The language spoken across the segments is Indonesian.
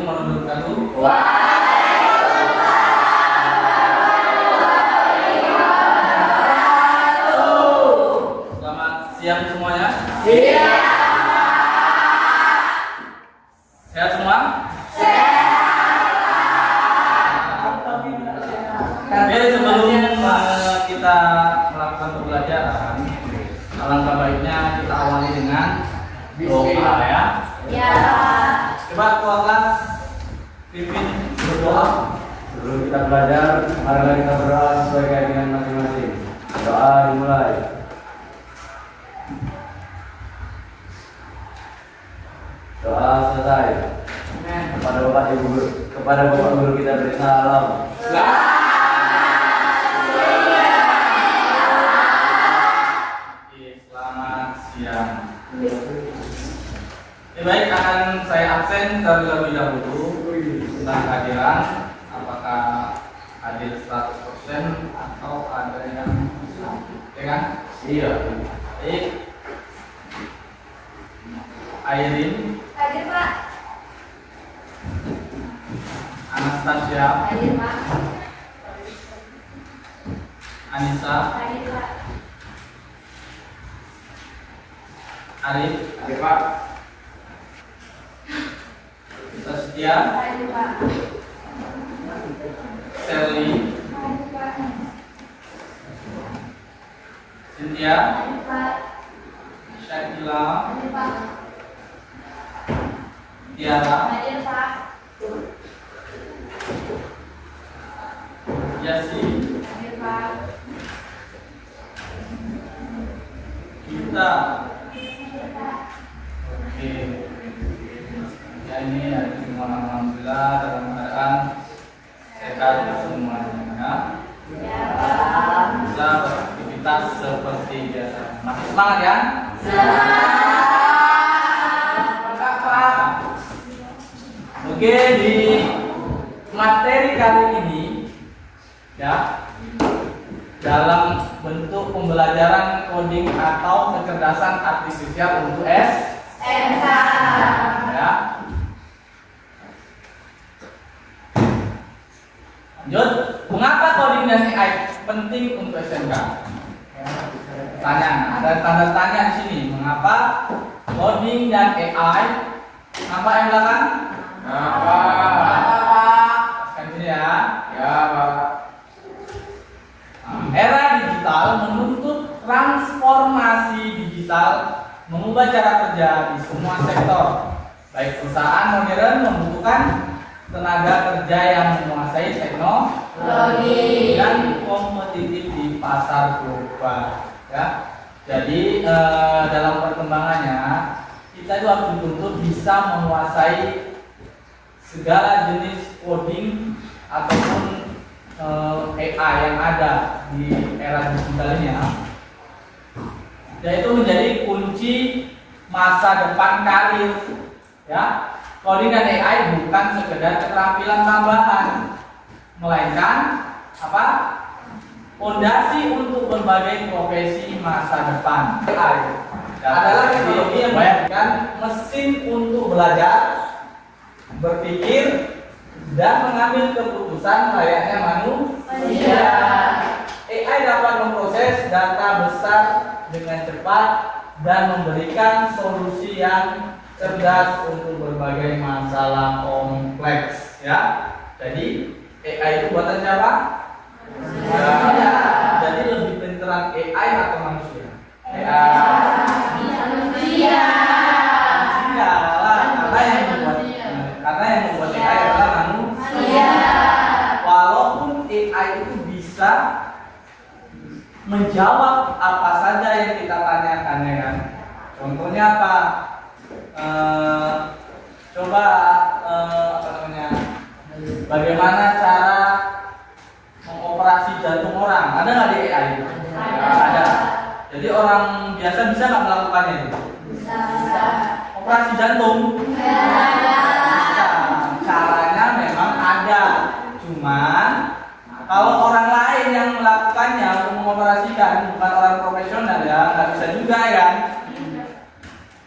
warahmatullahi wabarakatuh. Selamat siang semuanya. Siang. Sehat semua? Oke, sebelum kita melakukan pembelajaran, alangkah baiknya kita awali dengan doa ya. Ya. Coba ketua kelas pimpin berdoa. Sebelum kita belajar, marilah kita berdoa sesuai keinginan masing-masing. Doa dimulai. Doa selesai. Kepada Bapak Ibu Guru, kepada Bapak Guru kita beri salam. Selamat siang. Baik, akan saya absen terlebih dahulu tentang kehadiran. Apakah hadir 100% atau ada yang ya kan? Iya. Baik. Airin, Hadir, Pak. Anastasia, Hadir, Pak. Anissa, Hadir, Pak. Arif, Oke Pak. Setia, Hadir, Pak. Sally, Hadir, Pak. Cynthia, Hadir, Pak. Syakila, Hadir, Pak. Tiara, Hadir, Pak. Yasi, Hadir, Pak. Kita. Hadir, Pak. Oke. Ya ini ada semua alhamdulillah dalam keadaan sehat semuanya. Ya, Pak. Bisa beraktivitas seperti biasa. Masih semangat ya? Mantap, Pak. Oke, di materi kali ini ya dalam bentuk pembelajaran coding atau kecerdasan artifisial untuk SMK. ya. Lanjut, mengapa coding dan AI penting untuk SMK? Tanya, ada tanda tanya di sini. Mengapa coding dan AI? Apa yang belakang? Apa? Kan sini ya. Ya Pak. Era digital menuntut transformasi digital, mengubah cara kerja di semua sektor. Baik perusahaan modern membutuhkan tenaga kerja yang menguasai teknologi dan kompetitif di pasar global. Ya, jadi dalam perkembangannya kita itu harus dituntut bisa menguasai segala jenis coding ataupun AI yang ada di era digital ini ya. Yaitu menjadi kunci masa depan karir ya. Coding dan AI bukan sekedar keterampilan tambahan, melainkan apa? Fondasi untuk berbagai profesi masa depan. AI adalah teknologi yang membayarkan mesin untuk belajar, berpikir, dan mengambil keputusan layaknya manusia. AI dapat memproses data besar dengan cepat dan memberikan solusi yang cerdas untuk berbagai masalah kompleks ya. Jadi AI itu buatan siapa? Ya, jadi lebih pinteran AI atau manusia? Manusia. Manusia lah, karena yang membuat AI adalah manusia. Walaupun AI itu bisa menjawab apa saja yang kita tanyakan ya kan. Contohnya apa? Coba apa namanya? Bagaimana cara mengoperasi jantung orang? Ada nggak di AI? Ada. Jadi orang biasa bisa nggak melakukannya itu? Bisa. Operasi jantung? Bisa. Caranya memang ada. Cuman kalau orang lain yang melakukannya untuk mengoperasikan, bukan orang profesional ya, nggak bisa juga ya kan?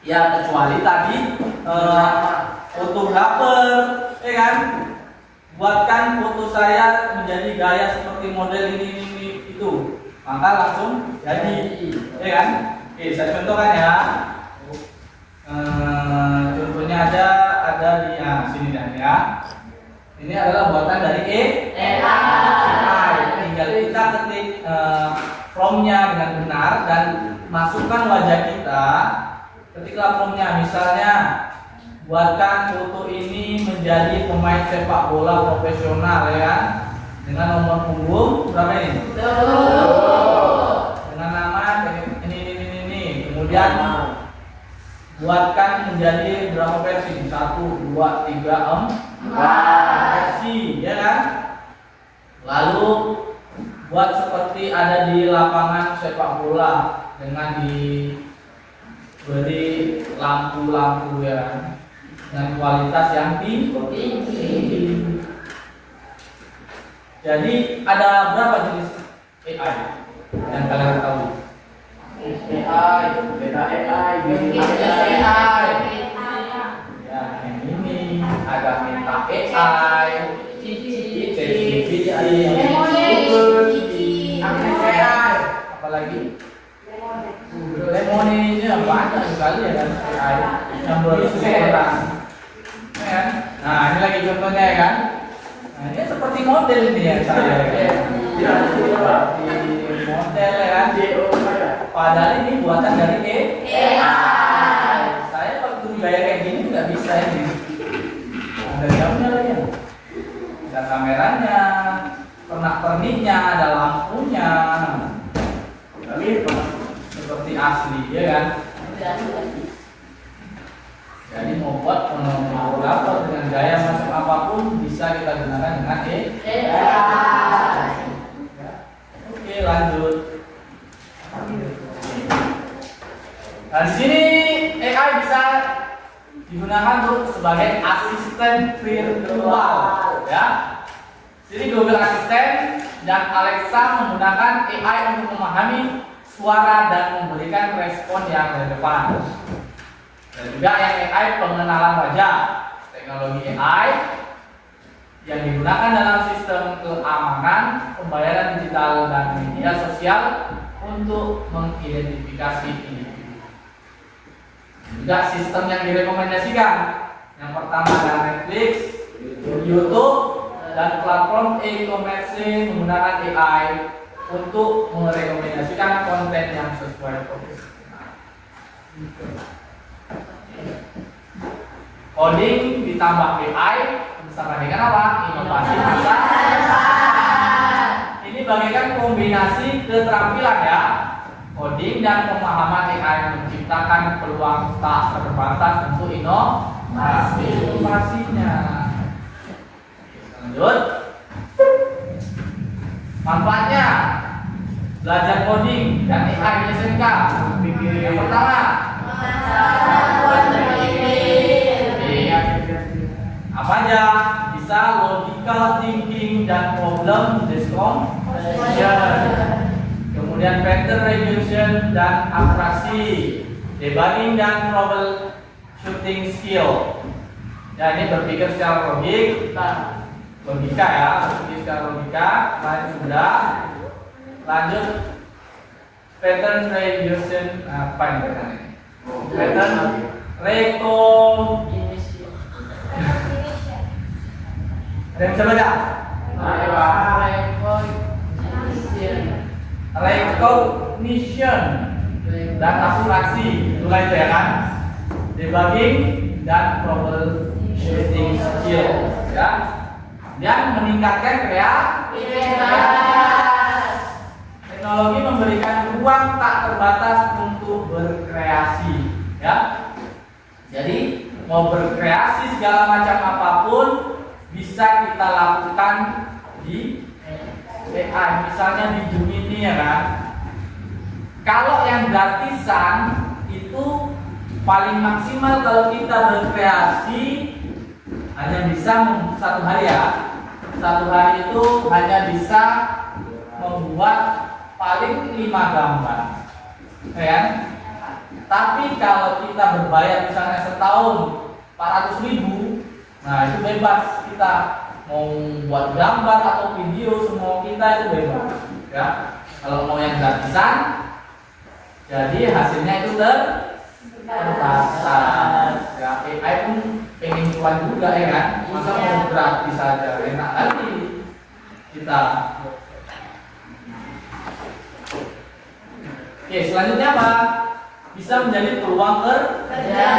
Ya kecuali tadi fotografer, gaya seperti model ini itu, maka langsung jadi, ya kan? Oke, saya contohkan ya. Contohnya ada di sini dan ya. Ini adalah buatan dari AI. Tinggal kita ketik prompt-nya dengan benar dan masukkan wajah kita. Ketiklah prompt-nya, misalnya buatkan foto ini menjadi pemain sepak bola profesional, ya kan? Dengan nomor punggung berapa ini? 10. Dengan nama ini. Kemudian buatkan menjadi berapa versi? 1, 2, 3, 4 versi, ya kan? Lalu buat seperti ada di lapangan sepak bola dengan diberi lampu-lampu, ya kan? Dengan kualitas yang tinggi. Jadi ada berapa jenis AI yang kalian tahu? AI, beda AI, gini AI. Ya, yang ini ada Meta AI, ChatGPT, AI, apalagi Lemon ini banyak sekali ya kan AI yang berkesulitan. Ya kan? Nah, ini lagi contohnya ya kan. Nah, ini seperti model ini ya saya. Ya. Seperti model ya kan. Padahal ini buatan dari AI. Saya waktu gaya kayak gini nggak bisa ini. Ada jamnya lagi ya. Ada kameranya, pernak-perniknya, ada lampunya. Tapi seperti asli, ya kan? Jadi mau buat fotografer dengan gaya macam apapun bisa kita gunakan dengan AI. Oke, lanjut. Nah, di sini AI bisa digunakan untuk sebagai asisten virtual, ya. Jadi Google Assistant dan Alexa menggunakan AI untuk memahami suara dan memberikan respon yang relevan. Dan juga yang AI pengenalan wajah, teknologi AI yang digunakan dalam sistem keamanan, pembayaran digital dan media sosial untuk mengidentifikasi individu. Juga sistem yang direkomendasikan. Yang pertama adalah Netflix, YouTube, dan platform e-commerce menggunakan AI untuk merekomendasikan konten yang sesuai profesional. Coding ditambah AI bersama dengan apa? Inovasi masa depan. Ini bagaikan kombinasi keterampilan ya. Coding dan pemahaman AI menciptakan peluang tak terbatas untuk inovasinya. Lanjut. Manfaatnya belajar coding dan AI di SMK. Yang pertama, apa aja? Bisa logical thinking dan problem description. Kemudian pattern recognition dan abstraksi, debugging dan troubleshooting skill. Ya, ini berpikir secara logika ya, berpikir secara logika. Lain sudah. Lanjut pattern recognition, apa ini pattern ini? Pattern recognition. Ada yang bisa baca? Recognition dan abstraksi, itulah itu ya kan. Debugging dan troubleshooting skill, ya. Dan meningkatkan kreativitas. Teknologi memberikan ruang tak terbatas untuk berkreasi, ya. Jadi mau berkreasi segala macam apapun bisa kita lakukan di AI. Misalnya di Gemini ya kan. Kalau yang gratisan itu paling maksimal kalau kita berkreasi hanya bisa satu hari ya. Satu hari itu hanya bisa membuat paling 5 gambar, ya kan? Tapi kalau kita berbayar misalnya setahun 400.000, nah itu bebas kita mau buat gambar atau video semua kita itu bebas ya. Kalau mau yang gratisan, jadi hasilnya itu terbatas ya. AI pun pengen cuan juga ya kan, masa mau gratis saja, enak lagi kita. Oke, selanjutnya apa? Bisa menjadi peluang kerja.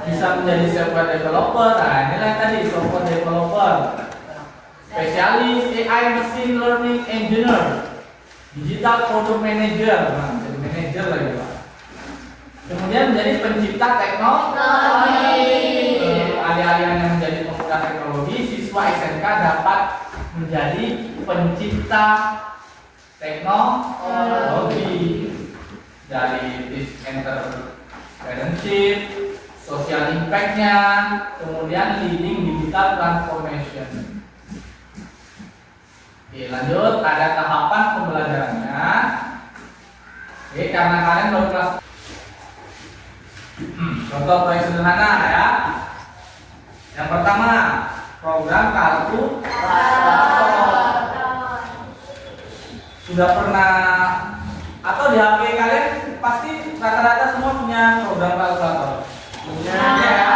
Bisa menjadi software developer. Nah, inilah tadi software developer, spesialis AI machine learning engineer, digital product manager, nah, jadi manager lagi Pak. Kemudian menjadi pencipta teknologi. Alih-alih yang menjadi pemuda teknologi, siswa SMK dapat menjadi pencipta teknologi dari entrepreneurship, social impact-nya, kemudian leading digital transformation. Oke, lanjut, ada tahapan pembelajarannya. Oke, karena kalian baru kelas contoh proyek sederhana ya. Yang pertama, program kartu sudah pernah atau di HP kalian pasti rata-rata semua punya program kalkulator. Punya ya.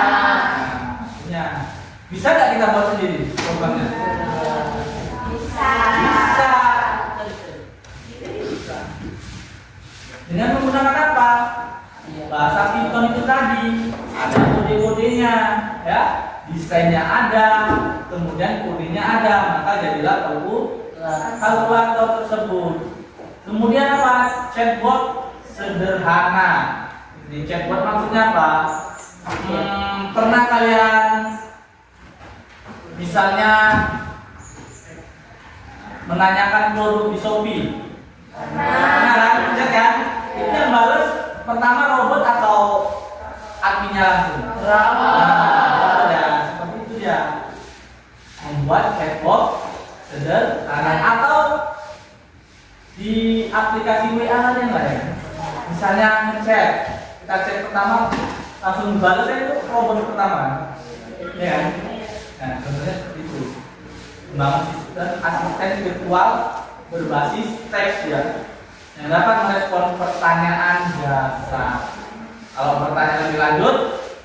Punya. Bisa nggak kita buat sendiri programnya? Bisa. Dengan menggunakan apa? Bahasa Python itu tadi ada kode-kodenya, ya, desainnya ada, kemudian kodenya ada, maka jadilah kalkulator tersebut. Kemudian apa? Chatbot sederhana. Di chatbot maksudnya apa? Pernah kalian misalnya menanyakan produk di Shopee? Pernah kan? Chat kan? Itu yang balas pertama robot atau adminnya langsung? Robot ya, seperti itu ya. Membuat chatbot sederhana atau di aplikasi WA yang lain. Misalnya ngechat, kita chat pertama langsung balas itu robot pertama. Ya. Nah, contohnya seperti itu. Membangun sistem asisten virtual berbasis teks ya, yang dapat merespon pertanyaan dasar. Kalau pertanyaan lebih lanjut,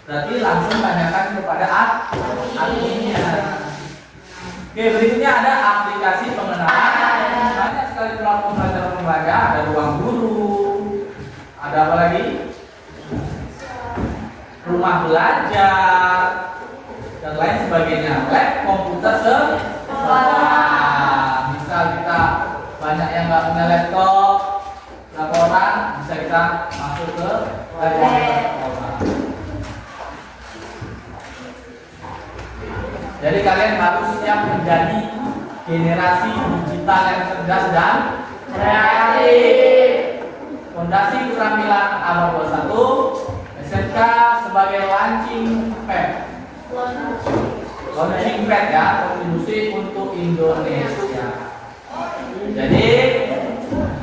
berarti langsung tanyakan kepada adminnya. Oke, berikutnya ada aplikasi pengenalan. Banyak sekali platform belajar, ada ruang guru, ada apa lagi? Rumah belajar dan lain sebagainya. Lab komputer sekolah. Misal kita banyak yang nggak punya laptop, laporan bisa kita masuk ke lab komputer sekolah. Jadi kalian harus siap menjadi generasi digital yang cerdas dan kreatif. Fondasi keterampilan abad 21 SMK sebagai launching pad. Launching pad ya, kontribusi untuk Indonesia. Jadi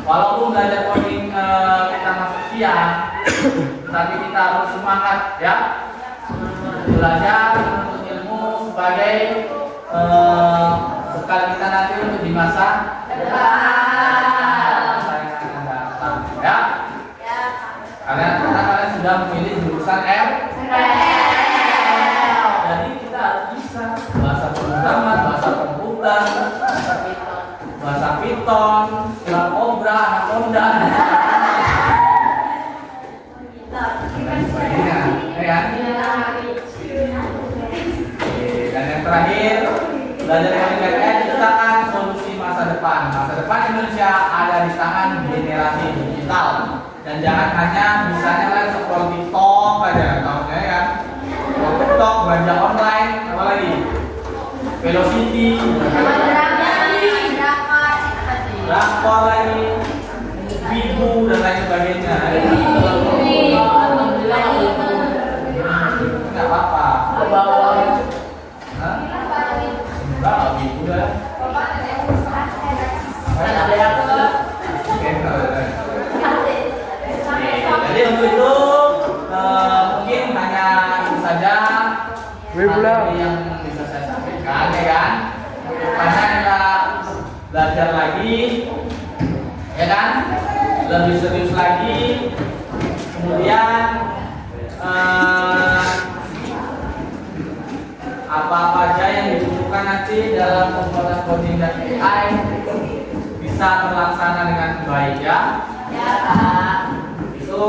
walaupun belajar coding kita masuk siang, tapi kita harus semangat ya belajar untuk ilmu sebagai bekal kita nanti untuk di masa depan yang akan datang ya. Karena kalian sudah memilih jurusan jadi kita harus bisa bahasa pemrograman, bahasa komputer, bahasa Python, Scala Cobra, Anaconda, dan sebagainya ya. Dan yang terakhir, belajar coding ciptakan solusi masa depan. Masa depan Indonesia ada di tangan generasi digital. Dan jangan hanya misalnya kalian scroll TikTok aja, tahunya ya. TikTok, belanja online, apa lagi? Velocity, drakor lagi, Wibu dan lain sebagainya. Nggak apa-apa. Enggak, Wibu dah. Jadi untuk itu mungkin hanya itu saja materi yang bisa saya sampaikan, ya kan? Kedepannya kita belajar lagi, ya kan? Lebih serius lagi. Kemudian apa-apa aja yang dibutuhkan nanti dalam pembuatan coding dan AI bisa terlaksana dengan baik, ya. Ya, Pak. Itu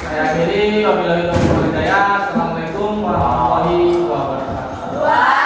saya akhiri. Wabillahi taufiq wal hidayah. Assalamualaikum warahmatullahi wabarakatuh.